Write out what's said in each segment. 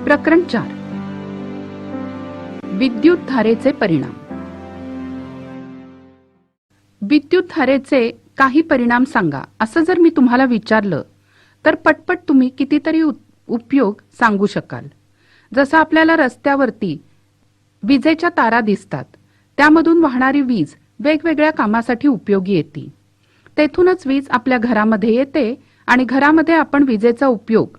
प्रकरण 4. विद्युत धारेचे परिणाम. विद्युत धारेचे काही परिणाम सांगा असं जर मी तुम्हाला विचारलं तर पटपट तुम्ही कितीतरी उपयोग सांगू शकाल. जसं आपल्याला रस्त्यावरती विजेच्या तारा दिसतात, त्यामधून वाहणारी वीज वेगवेगळ्या कामासाठी उपयोगी येते. तेथूनच वीज आपल्या घरामध्ये येते आणि घरामध्ये आपण विजेचा उपयोग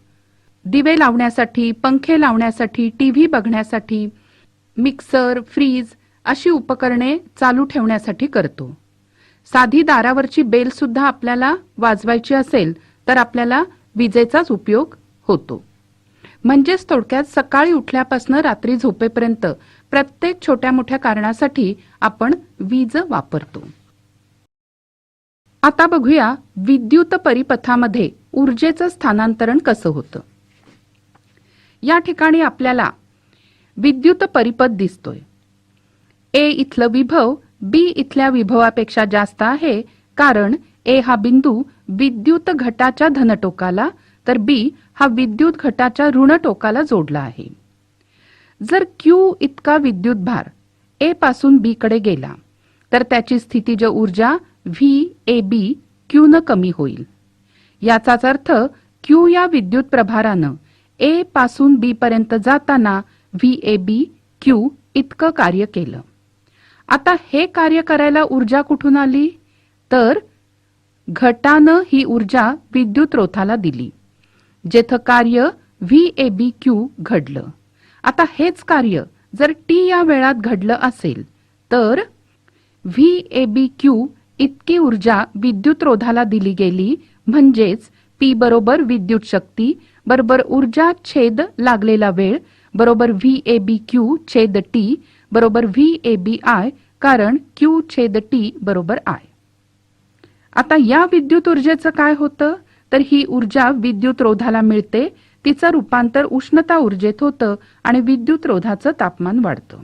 दिवे लावण्यासाठी, पंखे लावण्यासाठी, टीव्ही बघण्यासाठी, मिक्सर, फ्रीज अशी उपकरणे चालू ठेवण्यासाठी करतो. साधी दारावरची बेल सुद्धा आपल्याला वाजवायची असेल तर आपल्याला विजेचाच उपयोग होतो. म्हणजेच थोडक्यात सकाळी उठल्यापासून रात्री झोपेपर्यंत प्रत्येक छोट्या मोठ्या कारणासाठी आपण वीज वापरतो. आता बघूया विद्युत परिपथामध्ये ऊर्जेचं स्थानांतरण कसं होतं. या ठिकाणी आपल्याला विद्युत परिपथ दिसतोय. ए इथलं विभव बी इथल्या विभवापेक्षा जास्त आहे, कारण ए हा बिंदू विद्युत घटाच्या धन टोकाला तर बी हा विद्युत घटाच्या ऋण टोकाला जोडला आहे. जर क्यू इतका विद्युत भार ए पासून बी कडे गेला तर त्याची स्थितीज ऊर्जा व्ही ए बी क्यू न कमी होईल. याचाच अर्थ क्यू या विद्युत प्रभारानं ए पासून बी पर्यंत जाताना व्ही ए बी क्यू इतकं कार्य केलं. आता हे कार्य करायला ऊर्जा कुठून आली तर घटानं ही ऊर्जा विद्युत रोधाला दिली, जेथं कार्य व्ही ए बी क्यू घडलं. आता हेच कार्य जर टी या वेळात घडलं असेल तर व्ही ए बी क्यू इतकी ऊर्जा विद्युत रोधाला दिली गेली. म्हणजेच पी बरोबर विद्युत शक्ती बरोबर ऊर्जा छेद लागलेला वेळ बरोबर व्ही ए बी क्यू छेद टी बरोबर व्ही ए बी आय, कारण क्यू छेद टी बरोबर आय. आता या विद्युत ऊर्जेचं काय होतं तर ही ऊर्जा विद्युत रोधाला मिळते, तिचं रूपांतर उष्णता ऊर्जेत होतं आणि विद्युत रोधाचं तापमान वाढतं.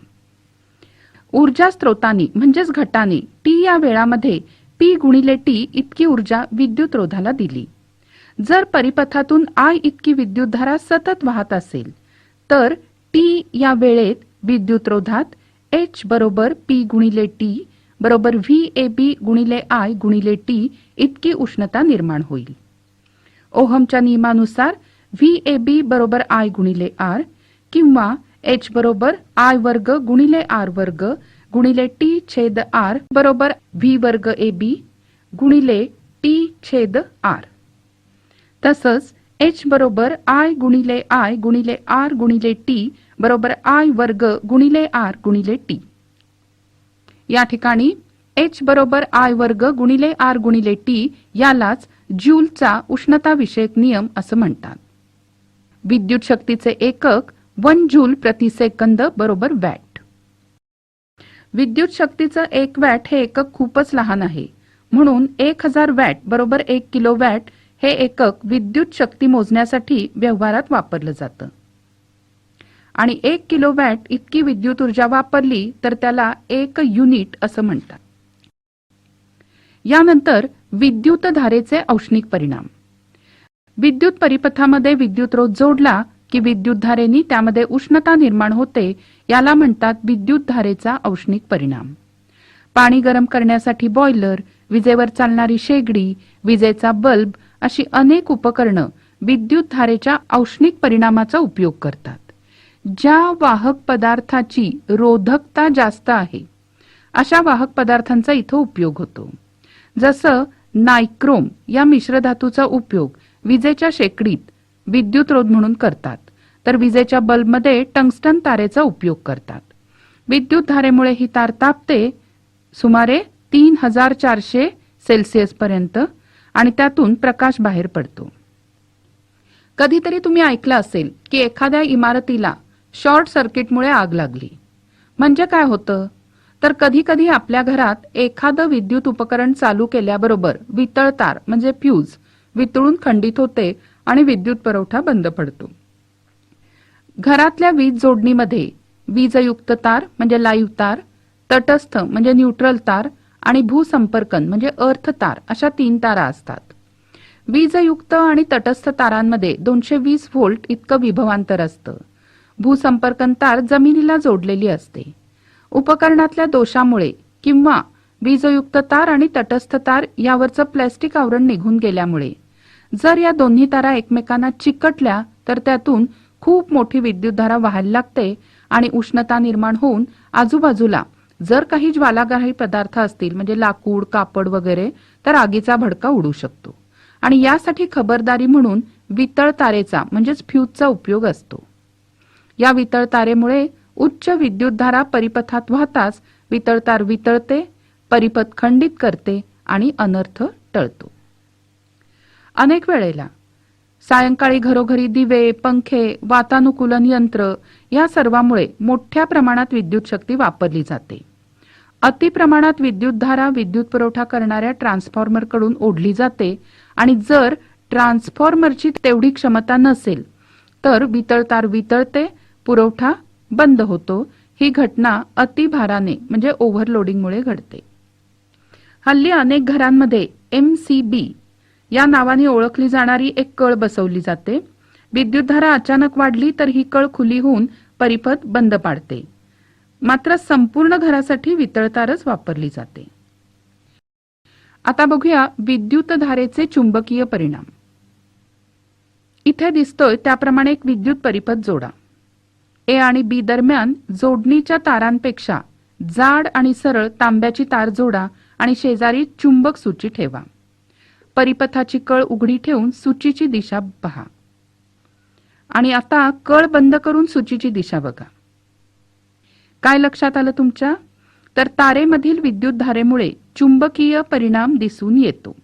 ऊर्जा स्त्रोतानी म्हणजेच घटाने टी या वेळामध्ये पी गुणिले टी इतकी ऊर्जा विद्युत रोधाला दिली. जर परिपथातून आय इतकी विद्युतधारा सतत वाहत असेल तर टी या वेळेत विद्युत रोधात एच बरोबर पी गुणिले टी बरोबर व्ही ए बी गुणिले आय गुणिले टी इतकी उष्णता निर्माण होईल. ओहमच्या नियमानुसार व्ही ए बी बरोबर आय गुणिले आर किंवा एच बरोबर आय वर्ग गुणिले आर वर्ग गुणिले टी छेद आर बरोबर व्ही वर्ग ए बी गुणिले टी छेद आर. तसंच एच बरोबर आय गुणिले आर गुणिले टी बरोबर आय वर्ग गुणिले आर गुणिले टी. या ठिकाणी एच बरोबर आय वर्ग गुणिले आर गुणिले टी यालाच ज्यूलचा उष्णता विषयक नियम असं म्हणतात. विद्युत शक्तीचे एकक 1 जूल प्रति सेकंद बरोबर वॅट. विद्युत शक्तीचं 1 वॅट हे एकक खूपच लहान आहे, म्हणून 1000 वॅट बरोबर 1 किलोवॅट हे एकक विद्युत शक्ती मोजण्यासाठी व्यवहारात वापरलं जातं. आणि 1 किलोवॅट इतकी विद्युत ऊर्जा वापरली तर त्याला 1 युनिट असं म्हणतात. यानंतर विद्युत धारेचे औष्णिक परिणाम. विद्युत परिपथामध्ये विद्युत रोध जोडला की विद्युत धारेनी त्यामध्ये उष्णता निर्माण होते, याला म्हणतात विद्युत धारेचा औष्णिक परिणाम. पाणी गरम करण्यासाठी बॉयलर, विजेवर चालणारी शेगडी, विजेचा बल्ब अशी अनेक उपकरणं विद्युत धारेच्या औष्णिक परिणामाचा उपयोग करतात. ज्या वाहक पदार्थाची रोधकता जास्त आहे अशा वाहक पदार्थांचा इथं उपयोग होतो. जसं नायक्रोम या मिश्रधातूचा उपयोग विजेच्या शेकडीत विद्युत रोध म्हणून करतात, तर विजेच्या बल्बमध्ये टंगस्टन तारेचा उपयोग करतात. विद्युत धारेमुळे ही तार तापते सुमारे 3400 सेल्सिअस पर्यंत आणि त्यातून प्रकाश बाहेर पडतो. कधीतरी तुम्ही ऐकलं असेल की एखाद्या इमारतीला शॉर्ट सर्किटमुळे आग लागली. म्हणजे काय होतं तर कधी कधी आपल्या घरात एखादं विद्युत उपकरण चालू केल्याबरोबर वितळ तार म्हणजे फ्यूज वितळून खंडित होते आणि विद्युत पुरवठा बंद पडतो. घरातल्या वीज जोडणीमध्ये वीजयुक्त तार म्हणजे लाईव्ह तार, तटस्थ म्हणजे न्यूट्रल तार आणि भूसंपर्कन म्हणजे अर्थ तार अशा 3 तारा असतात. वीजयुक्त आणि तटस्थ तारांमध्ये 220 व्होल्ट इतकं विभवांतर असतं. भूसंपर्कन तार जमिनीला जोडलेली असते. उपकरणातल्या दोषामुळे किंवा वीजयुक्त तार आणि तटस्थ तार यावरचं प्लॅस्टिक आवरण निघून गेल्यामुळे जर या दोन्ही तारा एकमेकांना चिकटल्या तर त्यातून खूप मोठी विद्युतधारा वाहायला लागते आणि उष्णता निर्माण होऊन आजूबाजूला जर काही ज्वालाग्राही पदार्थ असतील म्हणजे लाकूड, कापड वगैरे तर आगीचा भडका उडू शकतो. आणि यासाठी खबरदारी म्हणून वितळ तारेचा म्हणजेच फ्यूजचा उपयोग असतो. या वितळ तारेमुळे उच्च विद्युतधारा परिपथात वाहताच वितळ तार वितळते, परिपथ खंडित करते आणि अनर्थ टळतो. अनेक वेळेला सायंकाळी घरोघरी दिवे, पंखे, वातानुकूलन यंत्र या सर्वांमुळे मोठ्या प्रमाणात विद्युत शक्ती वापरली जाते. अति प्रमाणात विद्युतधारा विद्युत पुरवठा करणाऱ्या ट्रान्सफॉर्मरकडून ओढली जाते आणि जर ट्रान्सफॉर्मरची तेवढी क्षमता नसेल तर वितळ तार वितळते, पुरवठा बंद होतो. ही घटना अतिभाराने म्हणजे ओव्हरलोडिंगमुळे घडते. हल्ली अनेक घरांमध्ये MCB या नावाने ओळखली जाणारी एक कळ बसवली जाते. विद्युतधारा अचानक वाढली तर ही कळ खुली होऊन परिपथ बंद पाडते. मात्र संपूर्ण घरासाठी वितळ तारच वापरली जाते. आता बघूया विद्युतधारेचे चुंबकीय परिणाम. इथे दिसतोय त्याप्रमाणे एक विद्युत परिपथ जोडा. A आणि B दरम्यान जोडणीच्या तारांपेक्षा जाड आणि सरळ तांब्याची तार जोडा आणि शेजारी चुंबक सूची ठेवा. परिपथाची कळ उघडी ठेवून सूचीची दिशा पहा. आणि आता कळ बंद करून सूचीची दिशा बघा. काय लक्षात आलं तुमच्या? तर तारेमधील विद्युतधारेमुळे चुंबकीय परिणाम दिसून येतो.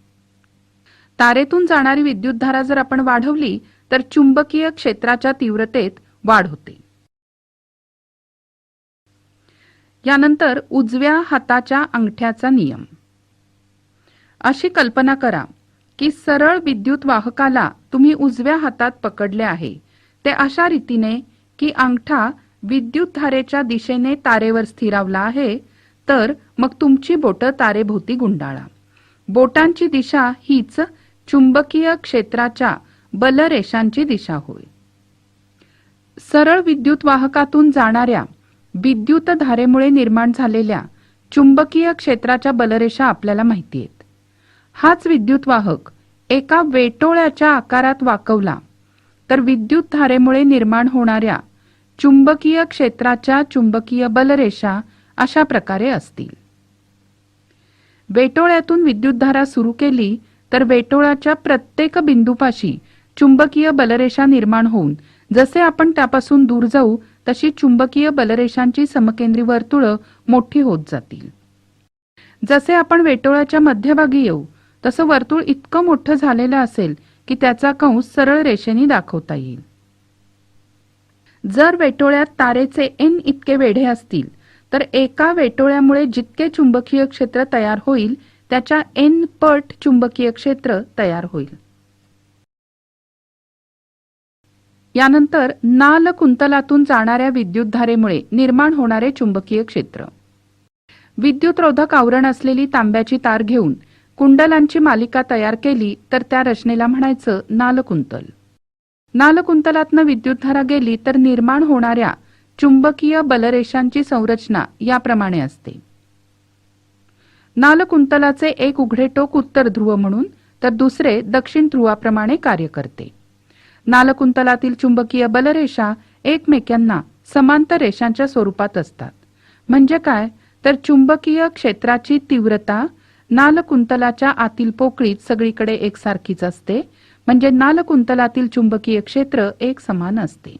तारेतून जाणारी विद्युतधारा जर आपण वाढवली तर चुंबकीय क्षेत्राच्या तीव्रतेत वाढ होते. यानंतर उजव्या हाताच्या अंगठ्याचा नियम. अशी कल्पना करा की सरळ विद्युत वाहकाला तुम्ही उजव्या हातात पकडले आहे. ते अशा रीतीने की अंगठा विद्युतधारेच्या दिशेने तारेवर स्थिरावला आहे. तर मग तुमची बोटं तारेभोवती गुंडाळा. बोटांची दिशा हीच चुंबकीय क्षेत्राच्या बलरेषांची दिशा होय. सरळ विद्युत वाहकातून जाणाऱ्या विद्युतधारेमुळे निर्माण झालेल्या चुंबकीय क्षेत्राच्या बलरेषा आपल्याला माहिती आहेत. हाच विद्युतवाहक एका वेटोळ्याच्या आकारात वाकवला तर विद्युतधारेमुळे निर्माण होणाऱ्या चुंबकीय क्षेत्राच्या चुंबकीय बलरेषा अशा प्रकारे असतील. वेटोळ्यातून विद्युतधारा सुरू केली तर वेटोळ्याच्या प्रत्येक बिंदूपाशी चुंबकीय बलरेषा निर्माण होऊन जसे आपण त्यापासून दूर जाऊ तशी चुंबकीय बलरेषांची समकेंद्री वर्तुळं मोठी होत जातील. जसे आपण वेटोळ्याच्या मध्यभागी येऊ तसं वर्तुळ इतकं मोठं झालेलं असेल की त्याचा कंस सरळ रेषेने दाखवता येईल. जर वेटोळ्यात तारेचे N इतके वेढे असतील तर एका वेटोळ्यामुळे जितके चुंबकीय क्षेत्र तयार होईल त्याच्या N पट चुंबकीय क्षेत्र तयार होईल. यानंतर नाल कुंतलातून जाणाऱ्या विद्युतधारेमुळे निर्माण होणारे चुंबकीय क्षेत्र. विद्युतरोधक आवरण असलेली तांब्याची तार घेऊन कुंडलांची मालिका तयार केली तर त्या रचनेला म्हणायचं नालकुंतल. नालकुंतलातनं विद्युतधारा गेली तर निर्माण होणाऱ्या चुंबकीय बलरेषांची संरचना याप्रमाणे असते. नालकुंतलाचे एक उघडे टोक उत्तर ध्रुव म्हणून तर दुसरे दक्षिण ध्रुवाप्रमाणे कार्य करते. नालकुंतलातील चुंबकीय बलरेषा एकमेकांना समांतर रेषांच्या स्वरूपात असतात. म्हणजे काय तर चुंबकीय क्षेत्राची तीव्रता नालकुंतलाच्या आतील पोकळीत सगळीकडे एकसारखीच असते. म्हणजे नालकुंतलातील चुंबकीय क्षेत्र एक समान असते.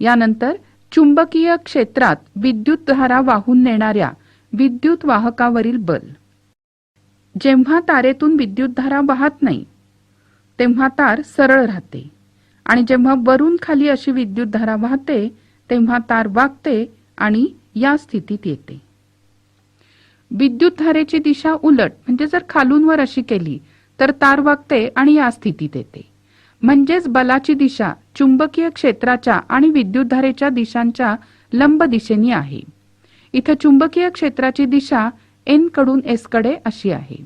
यानंतर चुंबकीय क्षेत्रात विद्युतधारा वाहून नेणाऱ्या विद्युत वाहकावरील बल. जेव्हा तारेतून विद्युतधारा वाहत नाही तेव्हा तार सरळ राहते आणि जेव्हा वरून खाली अशी विद्युतधारा वाहते तेव्हा तार वाकते आणि या स्थितीत येते. विद्युतधारेची दिशा उलट म्हणजे जर खालून वर अशी केली तर तार वाकते आणि या स्थितीत येते. म्हणजेच बलाची दिशा चुंबकीय क्षेत्राच्या आणि विद्युतधारेच्या दिशांच्या लंब दिशेने आहे. इथे चुंबकीय क्षेत्राची दिशा N कडून S कडे अशी आहे.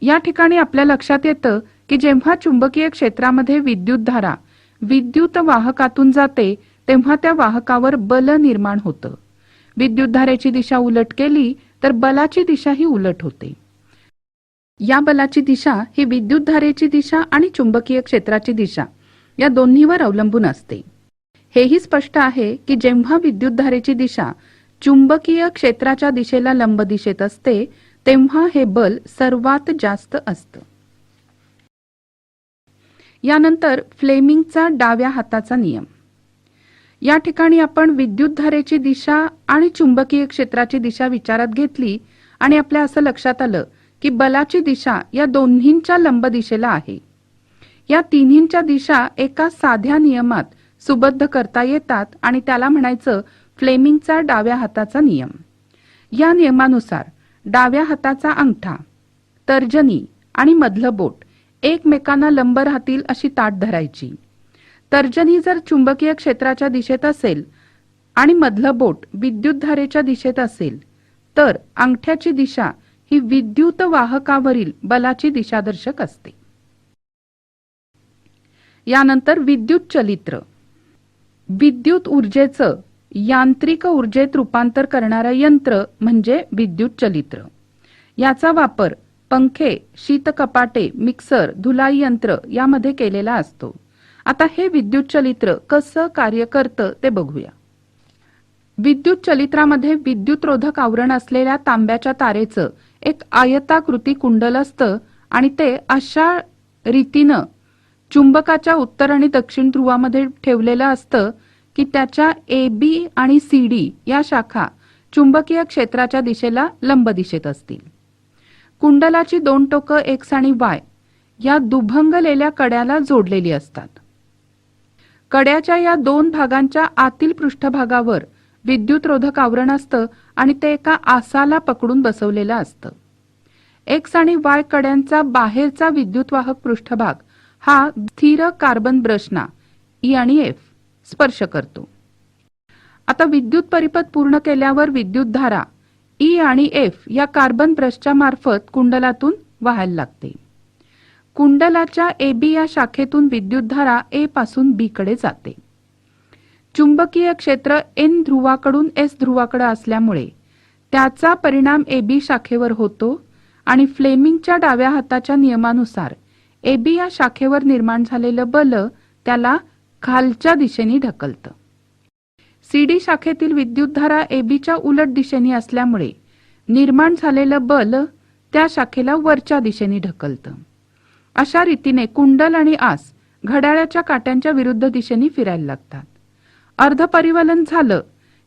या ठिकाणी आपल्या लक्षात येतं की जेव्हा चुंबकीय क्षेत्रामध्ये विद्युतधारा विद्युत वाहकातून जाते तेव्हा त्या वाहकावर बल निर्माण होतं. विद्युतधारेची दिशा उलट केली तर बलाची दिशा ही उलट होते. या बलाची दिशा ही विद्युतधारेची दिशा आणि चुंबकीय क्षेत्राची दिशा या दोन्हीवर अवलंबून असते. हेही स्पष्ट आहे की जेव्हा विद्युतधारेची दिशा चुंबकीय क्षेत्राच्या दिशेला लंब दिशेत असते तेव्हा हे बल सर्वात जास्त असतं. यानंतर फ्लेमिंगचा डाव्या हाताचा नियम. या ठिकाणी आपण विद्युतधारेची दिशा आणि चुंबकीय क्षेत्राची दिशा विचारात घेतली आणि आपल्या असं लक्षात आलं की बलाची दिशा या दोन्हींच्या लंब दिशेला आहे. या तिन्हींच्या दिशा एका साध्या नियमात सुबद्ध करता येतात आणि त्याला म्हणायचं फ्लेमिंगचा डाव्या हाताचा नियम. या नियमानुसार डाव्या हाताचा अंगठा, तर्जनी आणि मधलं बोट एकमेकांना लंब राहतील अशी ताठ धरायची. तर्जनी जर चुंबकीय क्षेत्राच्या दिशेत असेल आणि मधलं बोट विद्युतधारेच्या दिशेत असेल तर अंगठ्याची दिशा ही विद्युत वाहकावरील बलाची दिशादर्शक असते. यानंतर विद्युत चलित्र. विद्युत ऊर्जेचं यांत्रिक ऊर्जेत रूपांतर करणारं यंत्र म्हणजे विद्युत चलित्र. याचा वापर पंखे, शीतकपाटे, मिक्सर, धुलाई यंत्र यामध्ये केलेला असतो. आता हे विद्युत चलित्र कसं कार्य करतं ते बघूया. विद्युत चलित्रामध्ये विद्युतरोधक आवरण असलेल्या तांब्याच्या तारेचं एक आयताकृती कुंडल असतं आणि ते अशा रीतीनं चुंबकाच्या उत्तर आणि दक्षिण ध्रुवामध्ये ठेवलेलं असतं की त्याच्या AB आणि CD या शाखा चुंबकीय क्षेत्राच्या दिशेला लंब दिशेत असतील. कुंडलाची दोन टोकं X आणि Y या दुभंगलेल्या कड्याला जोडलेली असतात. कड्याच्या या दोन भागांच्या आतील पृष्ठभागावर विद्युतरोधक आवरण असतं आणि ते एका आसाला पकडून बसवलेलं असतं. X आणि Y कड्यांचा बाहेरचा विद्युतवाहक पृष्ठभाग हा स्थिर कार्बन ब्रशना E आणि F स्पर्श करतो. आता विद्युत परिपथ पूर्ण केल्यावर विद्युतधारा E आणि F या कार्बन ब्रशच्या मार्फत कुंडलातून वाहायला लागते. कुंडलाच्या AB या शाखेतून विद्युतधारा A पासून B कडे जाते. चुंबकीय क्षेत्र N ध्रुवाकडून S ध्रुवाकडे असल्यामुळे त्याचा परिणाम AB शाखेवर होतो आणि फ्लेमिंगच्या डाव्या हाताच्या नियमानुसार AB या शाखेवर निर्माण झालेलं बल त्याला खालच्या दिशेने ढकलतं. CD शाखेतील विद्युतधारा ABच्या उलट दिशेने असल्यामुळे निर्माण झालेलं बल त्या शाखेला वरच्या दिशेने ढकलतं. अशा रीतीने कुंडल आणि आस घड्याळाच्या काट्यांच्या विरुद्ध दिशेने फिरायला लागतात. अर्धपरिवलन झालं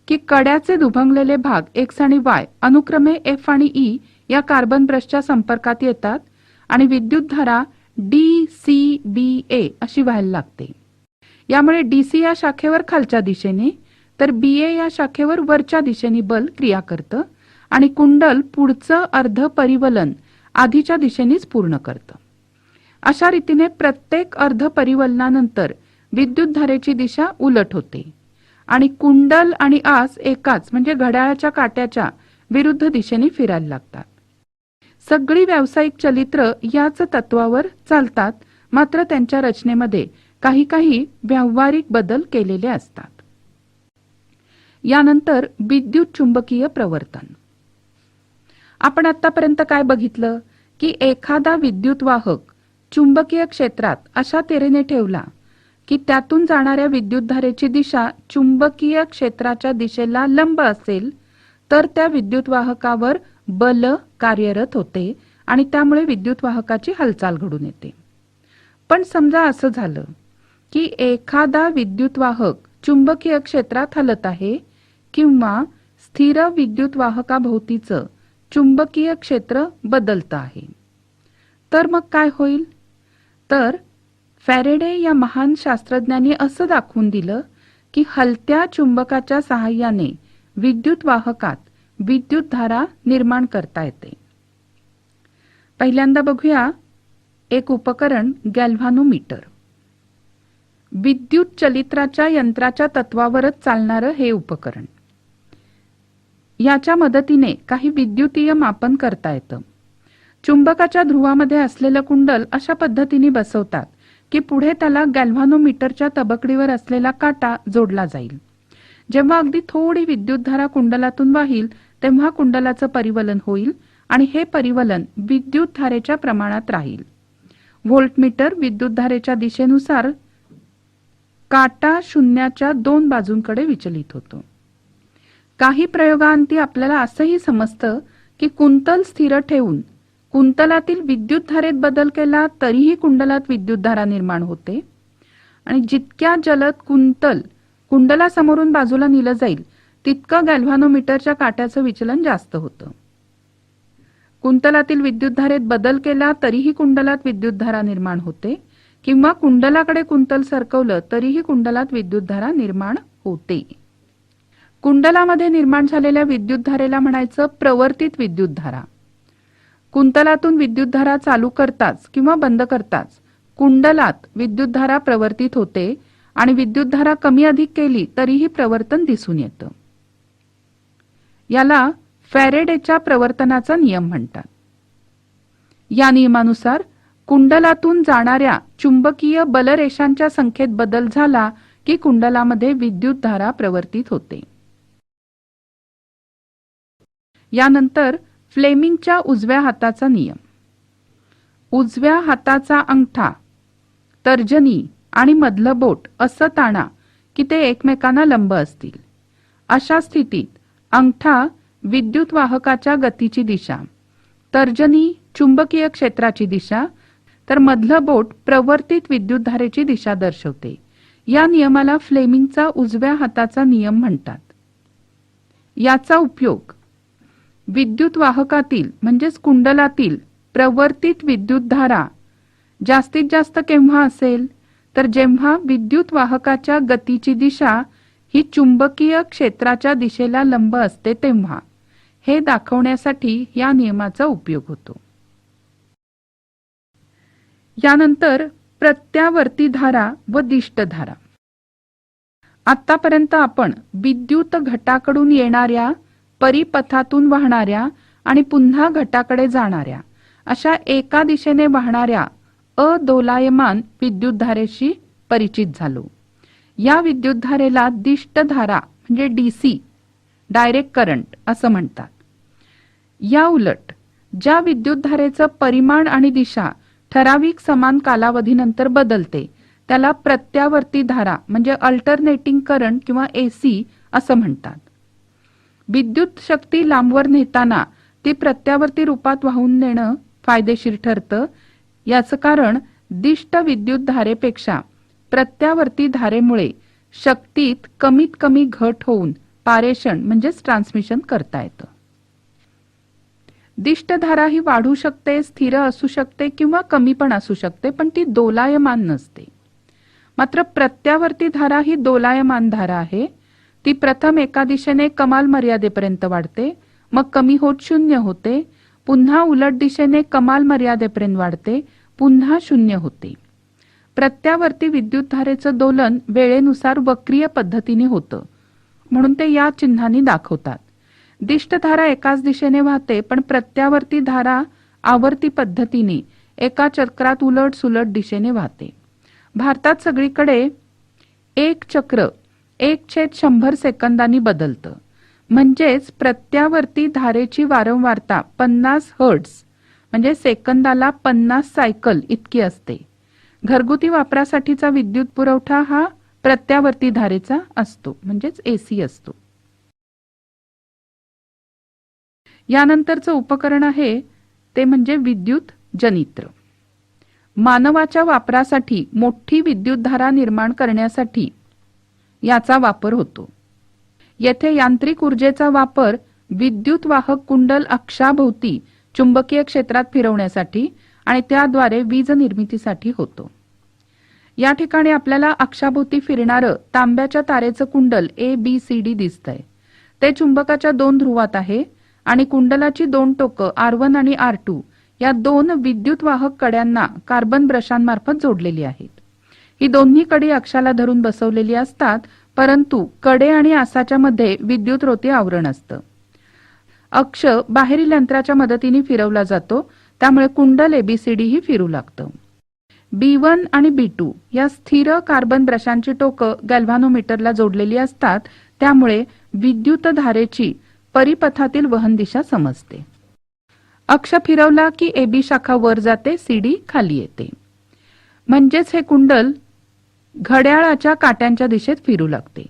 की कड्याचे दुभंगलेले भाग X आणि Y अनुक्रमे F आणि E या कार्बन ब्रशच्या संपर्कात येतात आणि विद्युतधारा DCBA अशी व्हायला लागते. यामुळे DC या शाखेवर खालच्या दिशेने तर BA या शाखेवर वरच्या दिशेने बल क्रिया करतं आणि कुंडल पुढचं अर्ध परिवलन आधीच्या दिशेनेच पूर्ण करतं. अशा रीतीने प्रत्येक अर्ध परिवलनानंतर विद्युतधारेची दिशा उलट होते आणि कुंडल आणि आस एकाच म्हणजे घड्याळाच्या काट्याच्या विरुद्ध दिशेने फिरायला लागतात. सगळी व्यावसायिक चलित्र याच तत्वावर चालतात, मात्र त्यांच्या रचनेमध्ये काही व्यावहारिक बदल केलेले असतात. यानंतर विद्युत चुंबकीय प्रवर्तन. आपण आतापर्यंत काय बघितलं की एखादा विद्युतवाहक चुंबकीय क्षेत्रात अशा तऱ्हेने ठेवला की त्यातून जाणाऱ्या विद्युतधारेची दिशा चुंबकीय क्षेत्राच्या दिशेला लंब असेल तर त्या विद्युतवाहकावर बल कार्यरत होते आणि त्यामुळे विद्युतवाहकाची हालचाल घडून येते. पण समजा असं झालं की एखादा विद्युतवाहक चुंबकीय क्षेत्रात हलत आहे किंवा स्थिर विद्युतवाहकाभोवतीचं चुंबकीय क्षेत्र बदलतं आहे, तर मग काय होईल? तर फॅरेडे या महान शास्त्रज्ञांनी असं दाखवून दिलं की हलत्या चुंबकाच्या सहाय्याने विद्युतवाहकात विद्युतधारा निर्माण करता येते. पहिल्यांदा बघूया एक उपकरण, गॅल्व्हॅनोमीटर. विद्युत चलित्राच्या यंत्राच्या तत्वावरच चालणारं हे उपकरण. याच्या मदतीने काही विद्युतीय मापन करता येतं. चुंबकाच्या ध्रुवामध्ये असलेलं कुंडल अशा पद्धतीने बसवतात की पुढे त्याला गॅल्व्हॅनोमीटरच्या तबकडीवर असलेला काटा जोडला जाईल. जेव्हा अगदी थोडी विद्युतधारा कुंडलातून वाहील तेव्हा कुंडलाचं परिवलन होईल आणि हे परिवलन विद्युतधारेच्या प्रमाणात राहील. व्होल्टमीटर विद्युतधारेच्या दिशेनुसार काटा शून्याच्या 2 बाजूंकडे विचलित होतो. काही प्रयोगांती आपल्याला असंही समजतं की कुंतल स्थिर ठेवून कुंतलातील विद्युतधारेत बदल केला तरीही कुंडलात विद्युतधारा निर्माण होते आणि जितक्या जलद कुंडलासमोरून बाजूला नेलं जाईल तितकं गॅल्व्हॅनोमीटरच्या काट्याचं विचलन जास्त होतं. कुंतलातील विद्युतधारेत बदल केला तरीही कुंडलात विद्युतधारा निर्माण होते किंवा कुंडलाकडे कुंतल सरकवलं तरीही कुंडलात विद्युतधारा निर्माण होते. कुंडलामध्ये निर्माण झालेल्या विद्युतधारेला म्हणायचं प्रवर्तित विद्युतधारा. कुंतलातून विद्युतधारा चालू करताच किंवा बंद करताच कुंडलात विद्युतधारा प्रवर्तित होते आणि विद्युतधारा कमी अधिक केली तरीही प्रवर्तन दिसून येतं. याला फॅरेडेच्या प्रवर्तनाचा नियम म्हणतात. या नियमानुसार कुंडलातून जाणाऱ्या चुंबकीय बलरेषांच्या संख्येत बदल झाला की कुंडलामध्ये विद्युतधारा प्रवर्तित होते. यानंतर फ्लेमिंगच्या उजव्या हाताचा नियम. उजव्या हाताचा अंगठा, तर्जनी आणि मधलं बोट असं ताणा की ते एकमेकांना लंब असतील. अशा स्थितीत अंगठा विद्युत वाहकाच्या गतीची दिशा, तर्जनी चुंबकीय क्षेत्राची दिशा तर मधलं बोट प्रवर्तित विद्युतधारेची दिशा दर्शवते. या नियमाला फ्लेमिंगचा उजव्या हाताचा नियम म्हणतात. याचा उपयोग विद्युत वाहकातील म्हणजेच कुंडलातील प्रवर्तित विद्युतधारा जास्तीत जास्त केव्हा असेल तर जेव्हा विद्युत वाहकाच्या गतीची दिशा ही चुंबकीय क्षेत्राच्या दिशेला लंब असते तेव्हा. हे दाखवण्यासाठी या नियमाचा उपयोग होतो. यानंतर प्रत्यावर्ती धारा व दिष्ट धारा. आतापर्यंत आपण विद्युत घटाकडून येणाऱ्या, परिपथातून वाहणाऱ्या आणि पुन्हा घटाकडे जाणाऱ्या अशा एका दिशेने वाहणाऱ्या अदोलायमान विद्युतधारेशी परिचित झालो. या विद्युतधारेला दिष्ट धारा म्हणजे डीसी, डायरेक्ट करंट असं म्हणतात. या उलट ज्या विद्युतधारेचं परिमाण आणि दिशा ठराविक समान कालावधीनंतर बदलते त्याला प्रत्यावर्ती धारा म्हणजे अल्टरनेटिंग करंट किंवा एसी असं म्हणतात. विद्युत शक्ती लांबवर नेताना ती प्रत्यावर्ती रूपात वाहून नेणं फायदेशीर ठरतं. याचं कारण दिष्ट विद्युत धारेपेक्षा प्रत्यावर्ती धारेमुळे शक्तीत कमीत कमी घट होऊन पारेषण म्हणजेच ट्रान्समिशन करता येतं. दिष्ट धारा ही वाढू शकते, स्थिर असू शकते किंवा कमी पण असू शकते, पण ती दोलायमान नसते. मात्र प्रत्यावर्ती धारा ही दोलायमान धारा आहे. ती प्रथम एका दिशेने कमाल मर्यादेपर्यंत वाढते, मग कमी होत शून्य होते, पुन्हा उलट दिशेने कमाल मर्यादेपर्यंत वाढते, पुन्हा शून्य होते. प्रत्यावर्ती विद्युतधारेचं दोलन वेळेनुसार वक्रीय पद्धतीने होतं म्हणून ते या चिन्हांनी दाखवतात. दिष्ट धारा एकाच दिशेने वाहते पण प्रत्यावर्ती धारा आवर्ती पद्धतीने एका चक्रात उलट सुलट दिशेने वाहते. भारतात सगळीकडे एक चक्र 1/100 सेकंदांनी बदलतं. म्हणजेच प्रत्यावर्ती धारेची वारंवारता 50 हर्ट्झ म्हणजे सेकंदाला 50 सायकल इतकी असते. घरगुती वापरासाठीचा विद्युत पुरवठा हा प्रत्यावर्ती धारेचा असतो म्हणजेच एसी असतो. यानंतरचं उपकरण आहे ते म्हणजे विद्युत जनित्र. मानवाच्या वापरासाठी मोठी विद्युतधारा निर्माण करण्यासाठी याचा वापर होतो. येथे यांत्रिक ऊर्जेचा वापर विद्युत वाहक कुंडल अक्षाभोवती चुंबकीय क्षेत्रात फिरवण्यासाठी आणि त्याद्वारे वीज निर्मितीसाठी होतो. या ठिकाणी आपल्याला अक्षाभोवती फिरणारं तांब्याच्या तारेचं कुंडल ABCD दिसतंय. ते चुंबकाच्या 2 ध्रुवात आहे आणि कुंडलाची 2 टोकं R1 आणि R2 या 2 विद्युत वाहक कड्यांना कार्बन ब्रशांमार्फत जोडलेली आहेत. ही दोन्ही कडी अक्षाला धरून बसवलेली असतात, परंतु कडे आणि आसाच्या मध्ये विद्युतरोधी आवरण असतं. अक्ष बाहेरील यंत्राच्या मदतीने फिरवला जातो, त्यामुळे कुंडल ABCD ही फिरू लागतं. B1 आणि B2 या स्थिर कार्बन ब्रशांची टोकं गॅल्व्हॅनोमीटरला जोडलेली असतात, त्यामुळे विद्युतधारेची परिपथातील वहन दिशा समजते. अक्ष फिरवला की AB शाखा वर जाते, CD खाली येते. म्हणजेच हे कुंडल घड्याळाच्या काट्यांच्या दिशेत फिरू लागते.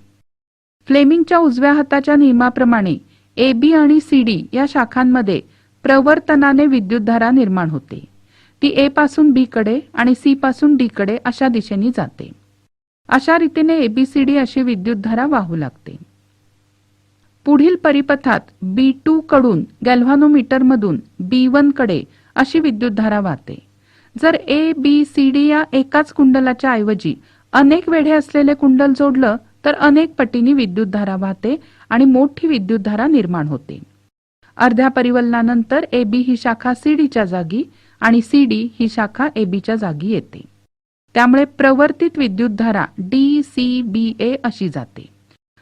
फ्लेमिंगच्या उजव्या हाताच्या नियमाप्रमाणे AB आणि CD या शाखांमध्ये प्रवर्तनाने विद्युतधारा निर्माण होते. ती A पासून B कडे आणि C पासून D कडे अशा दिशेने जाते. अशा रीतीने ABCD अशी विद्युतधारा वाहू लागते. पुढील परिपथात B2 कडून गॅल्व्हॅनोमीटरमधून B1 कडे अशी विद्युतधारा वाहते. जर ABCD या एकाच कुंडलाच्या ऐवजी अनेक वेढे असलेले कुंडल जोडलं तर अनेक पटीने विद्युतधारा वाहते आणि मोठी विद्युतधारा निर्माण होते. अर्ध्या परिवलनानंतर AB ही शाखा CD च्या जागी आणि CD ही शाखा AB च्या जागी येते. त्यामुळे प्रवर्तित विद्युतधारा DCBA अशी जाते.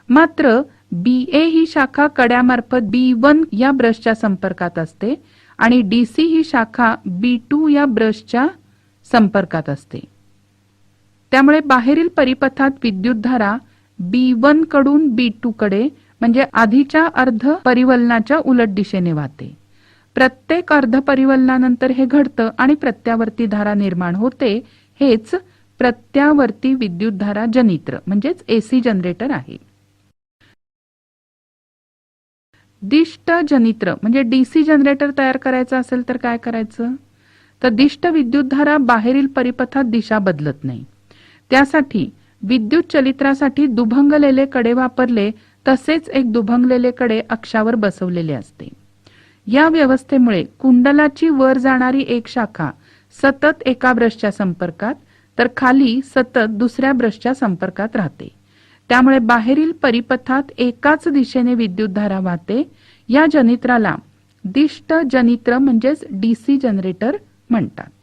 मात्र BA ही शाखा कड्यामार्फत B1 या ब्रशच्या संपर्कात असते आणि DC ही शाखा B2 या ब्रशच्या संपर्कात असते. त्यामुळे बाहेरील परिपथात विद्युतधारा B1 कडून B2 कडे म्हणजे आधीच्या अर्ध परिवलनाच्या उलट दिशेने वाहते. प्रत्येक अर्ध परिवलनानंतर हे घडतं आणि प्रत्यावर्ती धारा निर्माण होते. हेच प्रत्यावर्ती विद्युतधारा जनित्र म्हणजेच AC जनरेटर आहे. दिष्ट जनित्र म्हणजे DC जनरेटर तयार करायचं असेल तर काय करायचं? तर दिष्ट विद्युतधारा बाहेरील परिपथात दिशा बदलत नाही. त्यासाठी विद्युत चलित्रासाठी दुभंगलेले कडे वापरले, तसेच एक दुभंगलेले कडे अक्षावर बसवलेले असते. या व्यवस्थेमुळे कुंडलाची वर जाणारी एक शाखा सतत एका ब्रशच्या संपर्कात तर खाली सतत दुसऱ्या ब्रशच्या संपर्कात राहते. त्यामुळे बाहेरील परिपथात एकाच दिशेने विद्युतधारा वाहते. या जनित्राला दिष्ट जनित्र म्हणजेच DC जनरेटर म्हणतात.